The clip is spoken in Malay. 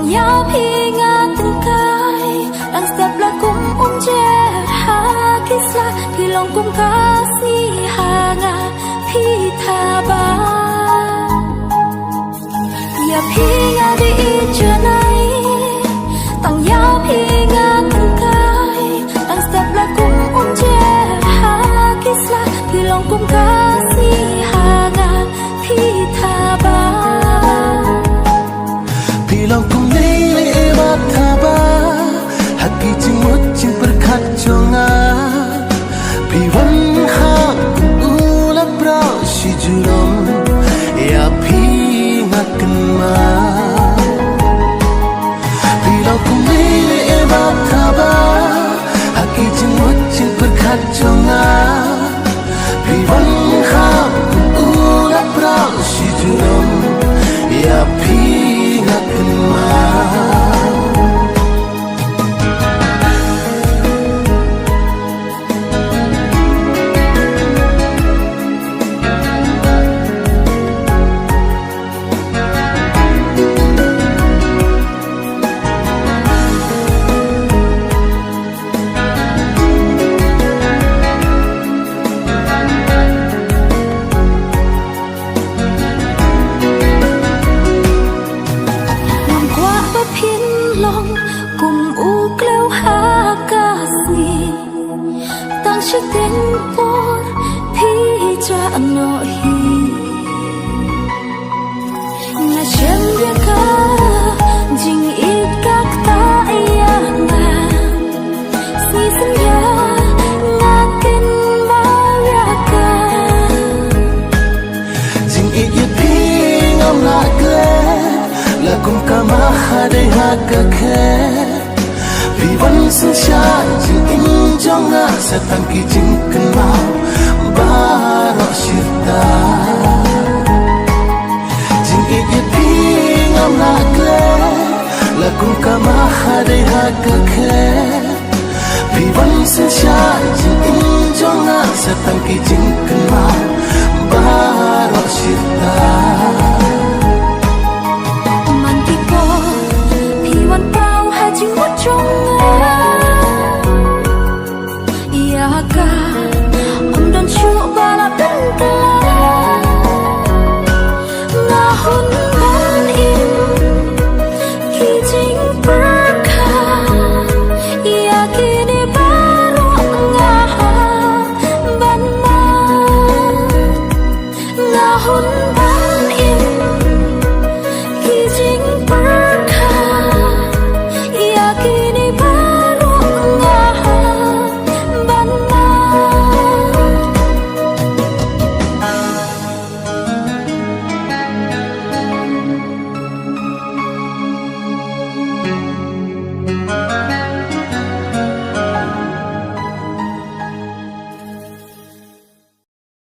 nhau khi ngã từng cái đang sắp là cũng chết ha kisla thì lòng cũng kasih hanga phi tha ba ya phi ngã đi chưa này tặng nhau khi ngã từng cái đang sắp là cũng chết ha kisla thì lòng cũng kasih hanga phi tha ba Bilang ku nilai mataba hati jemut jeng berkaconga Biwan hak ulap rasi jurom ya pingakan ma Bilang ku nilai mataba hati jemut jeng berkaconga Biwan hak ulap rasi jurom ya pingakan ma cùng u kêu ha ca si tăng chiếc tên bốn phi cha nội nhà chân dia ca jing ít các ta ia nga si senya ngakin mariaka jing ít ia ping am la kle la kum kama hade hakake Vivan sunshine jing in jonga setang ki jing kenal barok sirta jing it ping am la kle la kum kama hade hakake Vivan sunshine jing in jonga setang ki jing kenal